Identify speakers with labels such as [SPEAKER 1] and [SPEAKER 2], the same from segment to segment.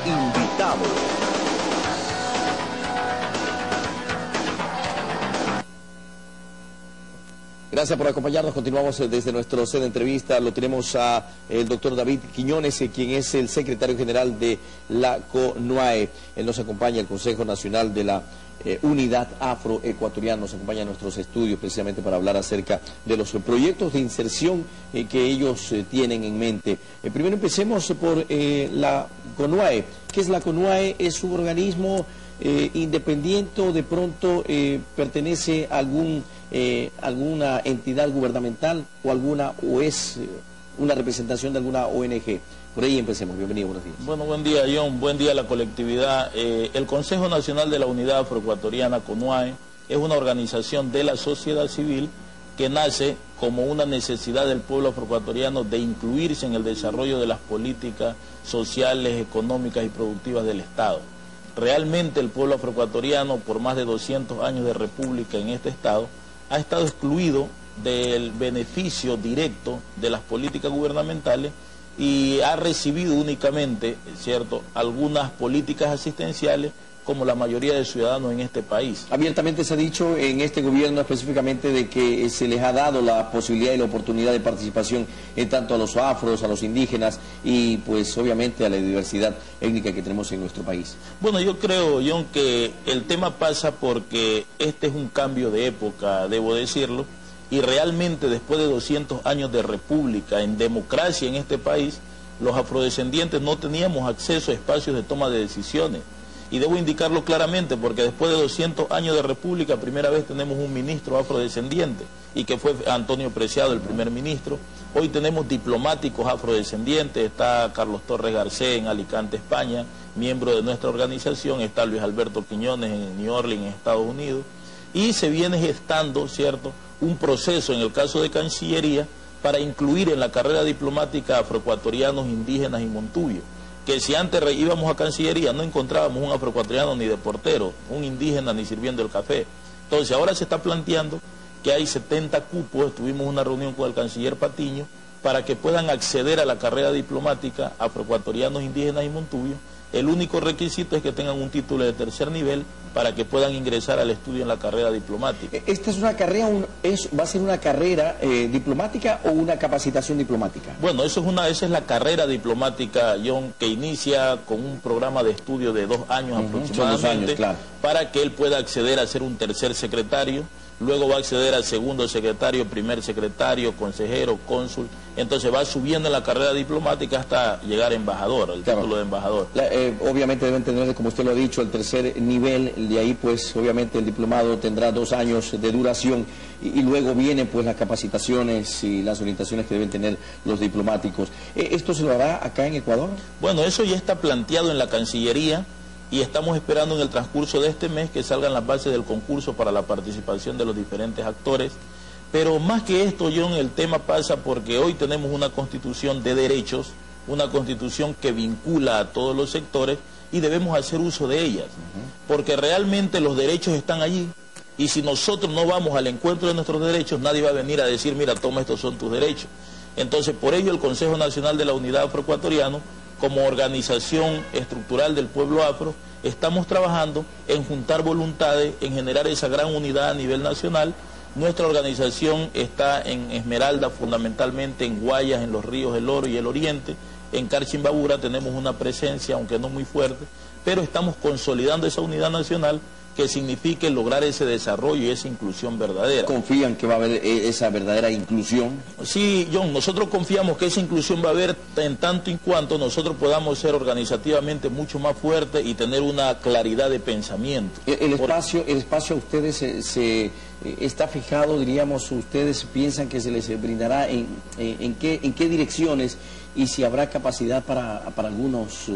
[SPEAKER 1] invitado. Gracias por acompañarnos. Continuamos desde nuestro set de entrevista. Lo tenemos a el doctor David Quiñones, quien es el secretario general de la CONUAE. Él nos acompaña el Consejo Nacional de la Unidad Afroecuatoriana. Nos acompaña en nuestros estudios precisamente para hablar acerca de los proyectos de inserción que ellos tienen en mente. Primero empecemos por la CONUAE. ¿Qué es la CONUAE? ¿Es un organismo independiente o de pronto pertenece a alguna entidad gubernamental o es una representación de alguna ONG? Por ahí empecemos. Bienvenido, buenos días.
[SPEAKER 2] Bueno, buen día, John. Buen día a la colectividad. El Consejo Nacional de la Unidad Afroecuatoriana, CONUAE, es una organización de la sociedad civil que nace como una necesidad del pueblo afroecuatoriano de incluirse en el desarrollo de las políticas sociales, económicas y productivas del Estado. Realmente el pueblo afroecuatoriano, por más de 200 años de república en este Estado, ha estado excluido del beneficio directo de las políticas gubernamentales y ha recibido únicamente, ¿cierto?, algunas políticas asistenciales como la mayoría de ciudadanos en este país.
[SPEAKER 1] Abiertamente se ha dicho en este gobierno específicamente de que se les ha dado la posibilidad y la oportunidad de participación tanto a los afros, a los indígenas y pues obviamente a la diversidad étnica que tenemos en nuestro país.
[SPEAKER 2] Bueno, yo creo, John, que el tema pasa porque este es un cambio de época, debo decirlo, y realmente después de 200 años de república, en democracia en este país, los afrodescendientes no teníamos acceso a espacios de toma de decisiones. Y debo indicarlo claramente porque después de 200 años de república, primera vez tenemos un ministro afrodescendiente y que fue Antonio Preciado, el primer ministro. Hoy tenemos diplomáticos afrodescendientes, está Carlos Torres Garcés en Alicante, España, miembro de nuestra organización, está Luis Alberto Quiñones en New Orleans, en Estados Unidos, y se viene gestando, ¿cierto?, un proceso en el caso de Cancillería para incluir en la carrera diplomática afroecuatorianos, indígenas y montubios. Que si antes íbamos a Cancillería no encontrábamos un afroecuatoriano ni de portero, un indígena ni sirviendo el café. Entonces ahora se está planteando que hay 70 cupos, tuvimos una reunión con el canciller Patiño, para que puedan acceder a la carrera diplomática afroecuatorianos, indígenas y montubios. El único requisito es que tengan un título de tercer nivel para que puedan ingresar al estudio en la carrera diplomática.
[SPEAKER 1] ¿Esta es una carrera, va a ser una carrera diplomática o una capacitación diplomática?
[SPEAKER 2] Bueno, esa es la carrera diplomática, John, que inicia con un programa de estudio de 2 años aproximadamente,
[SPEAKER 1] 2 años, claro,
[SPEAKER 2] para que él pueda acceder a ser un tercer secretario. Luego va a acceder al segundo secretario, primer secretario, consejero, cónsul. Entonces va subiendo en la carrera diplomática hasta llegar a embajador, el título de embajador.
[SPEAKER 1] Obviamente deben tener, como usted lo ha dicho, el tercer nivel. De ahí pues obviamente el diplomado tendrá 2 años de duración y luego vienen pues las capacitaciones y las orientaciones que deben tener los diplomáticos. ¿Esto se lo hará acá en Ecuador?
[SPEAKER 2] Bueno, eso ya está planteado en la Cancillería. Y estamos esperando en el transcurso de este mes que salgan las bases del concurso para la participación de los diferentes actores. Pero más que esto, John, el tema pasa porque hoy tenemos una constitución de derechos, una constitución que vincula a todos los sectores y debemos hacer uso de ellas. Porque realmente los derechos están allí y si nosotros no vamos al encuentro de nuestros derechos, nadie va a venir a decir, mira, toma, estos son tus derechos. Entonces, por ello el Consejo Nacional de la Unidad Afroecuatoriana, como organización estructural del pueblo afro, estamos trabajando en juntar voluntades, en generar esa gran unidad a nivel nacional. Nuestra organización está en Esmeralda, fundamentalmente en Guayas, en los ríos El Oro y el Oriente. En Carchimbabura tenemos una presencia, aunque no muy fuerte, pero estamos consolidando esa unidad nacional que signifique lograr ese desarrollo y esa inclusión verdadera.
[SPEAKER 1] ¿Confían que va a haber esa verdadera inclusión?
[SPEAKER 2] Sí, John, nosotros confiamos que esa inclusión va a haber en tanto y cuanto nosotros podamos ser organizativamente mucho más fuertes y tener una claridad de pensamiento.
[SPEAKER 1] El espacio a ustedes se está fijado, diríamos, ustedes piensan que se les brindará en qué direcciones y si habrá capacidad para algunos,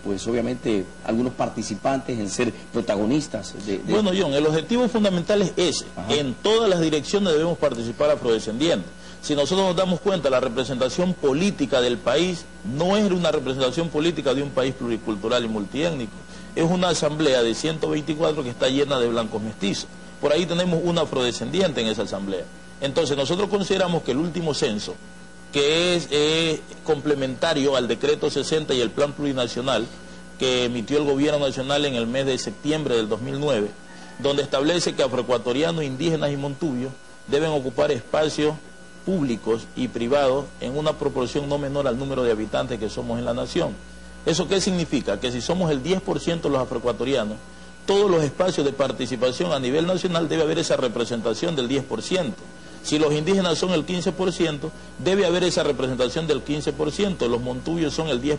[SPEAKER 1] pues obviamente, algunos participantes en ser protagonistas.
[SPEAKER 2] Bueno, John, el objetivo fundamental es ese. Ajá. En todas las direcciones debemos participar afrodescendientes. Si nosotros nos damos cuenta, la representación política del país no es una representación política de un país pluricultural y multiétnico. Es una asamblea de 124 que está llena de blancos mestizos. Por ahí tenemos un afrodescendiente en esa asamblea. Entonces nosotros consideramos que el último censo, que es complementario al decreto 60 y el plan plurinacional, que emitió el gobierno nacional en el mes de septiembre del 2009, donde establece que afroecuatorianos, indígenas y montubios deben ocupar espacios públicos y privados en una proporción no menor al número de habitantes que somos en la nación. ¿Eso qué significa? Que si somos el 10% los afroecuatorianos, todos los espacios de participación a nivel nacional debe haber esa representación del 10%. Si los indígenas son el 15%, debe haber esa representación del 15%, los montubios son el 10%,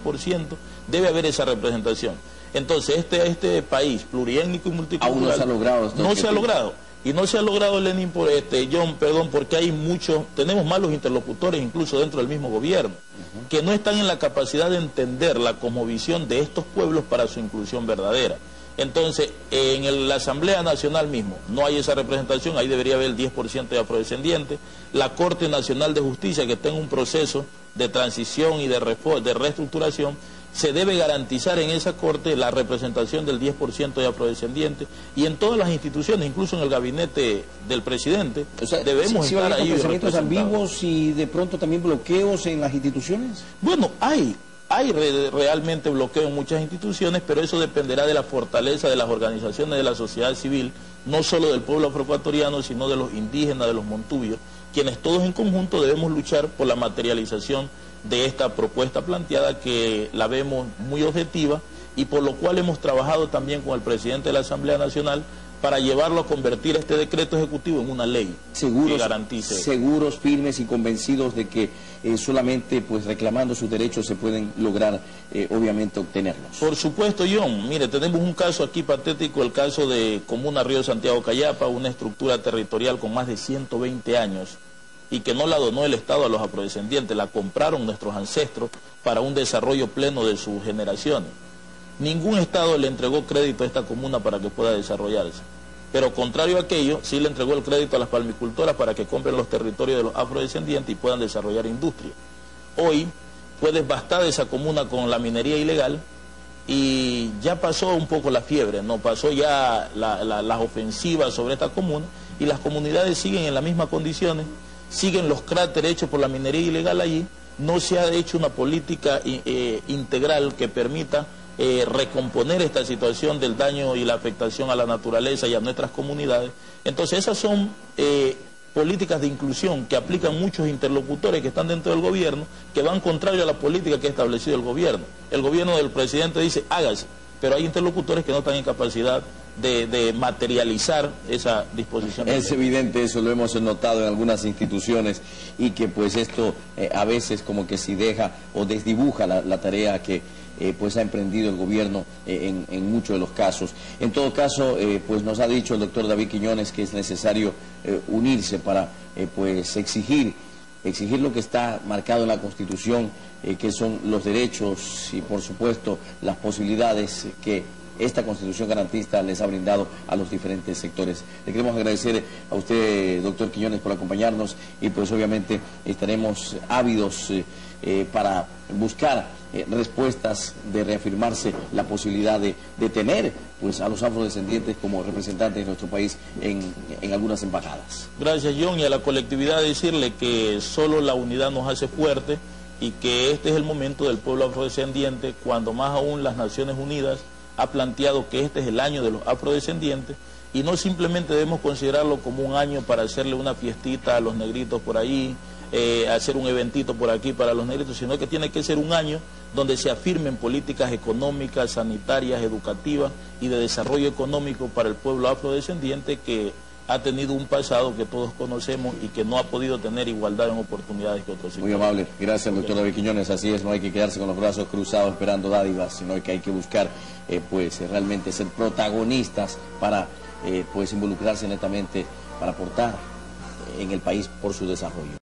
[SPEAKER 2] debe haber esa representación. Entonces, este país pluriétnico y multicultural
[SPEAKER 1] aún no se ha logrado.
[SPEAKER 2] No se ha logrado. Y no se ha logrado, Lenin, John, perdón, porque hay tenemos malos interlocutores incluso dentro del mismo gobierno, que no están en la capacidad de entender la cosmovisión de estos pueblos para su inclusión verdadera. Entonces, en la Asamblea Nacional mismo no hay esa representación, ahí debería haber el 10% de afrodescendientes. La Corte Nacional de Justicia, que está en un proceso de transición y de reestructuración, se debe garantizar en esa Corte la representación del 10% de afrodescendientes, y en todas las instituciones, incluso en el gabinete del presidente,
[SPEAKER 1] o sea,
[SPEAKER 2] debemos estar ahí
[SPEAKER 1] pensamientos ambiguos y de pronto también bloqueos en las instituciones.
[SPEAKER 2] Bueno, hay realmente bloqueo en muchas instituciones, pero eso dependerá de la fortaleza de las organizaciones de la sociedad civil, no solo del pueblo afroecuatoriano, sino de los indígenas, de los montubios, quienes todos en conjunto debemos luchar por la materialización de esta propuesta planteada, que la vemos muy objetiva y por lo cual hemos trabajado también con el presidente de la Asamblea Nacional para llevarlo a convertir este decreto ejecutivo en una ley que garantice.
[SPEAKER 1] Seguros, firmes y convencidos de que solamente pues reclamando sus derechos se pueden lograr obviamente obtenerlos.
[SPEAKER 2] Por supuesto, John. Mire, tenemos un caso aquí patético, el caso de Comuna Río Santiago Cayapa, una estructura territorial con más de 120 años y que no la donó el Estado a los afrodescendientes, la compraron nuestros ancestros para un desarrollo pleno de sus generaciones. Ningún Estado le entregó crédito a esta comuna para que pueda desarrollarse. Pero contrario a aquello, sí le entregó el crédito a las palmicultoras para que compren los territorios de los afrodescendientes y puedan desarrollar industria. Hoy fue devastada esa comuna con la minería ilegal y ya pasó un poco la fiebre, ¿no? Pasó ya las ofensivas sobre esta comuna y las comunidades siguen en las mismas condiciones, siguen los cráteres hechos por la minería ilegal allí, no se ha hecho una política integral que permita recomponer esta situación del daño y la afectación a la naturaleza y a nuestras comunidades. Entonces esas son políticas de inclusión que aplican muchos interlocutores que están dentro del gobierno, que van contrario a la política que ha establecido el gobierno. El gobierno del presidente dice hágase, pero hay interlocutores que no están en capacidad de materializar esa disposición.
[SPEAKER 1] Es evidente, eso lo hemos notado en algunas instituciones, y que pues esto a veces como que si deja o desdibuja la tarea que pues ha emprendido el gobierno en muchos de los casos. En todo caso, pues nos ha dicho el doctor David Quiñones que es necesario unirse para pues exigir lo que está marcado en la Constitución, que son los derechos y por supuesto las posibilidades que esta Constitución garantista les ha brindado a los diferentes sectores. Le queremos agradecer a usted, doctor Quiñones, por acompañarnos, y pues obviamente estaremos ávidos para buscar respuestas de reafirmarse la posibilidad de tener pues a los afrodescendientes como representantes de nuestro país en algunas embajadas.
[SPEAKER 2] Gracias, John, y a la colectividad decirle que solo la unidad nos hace fuerte y que este es el momento del pueblo afrodescendiente, cuando más aún las Naciones Unidas ha planteado que este es el año de los afrodescendientes, y no simplemente debemos considerarlo como un año para hacerle una fiestita a los negritos por ahí, hacer un eventito por aquí para los negritos, sino que tiene que ser un año donde se afirmen políticas económicas, sanitarias, educativas y de desarrollo económico para el pueblo afrodescendiente, que ha tenido un pasado que todos conocemos y que no ha podido tener igualdad en oportunidades que otros.
[SPEAKER 1] Muy amable, gracias doctor David Quiñones. Así es, no hay que quedarse con los brazos cruzados esperando dádivas, sino que hay que buscar pues realmente ser protagonistas para pues involucrarse netamente, para aportar en el país por su desarrollo.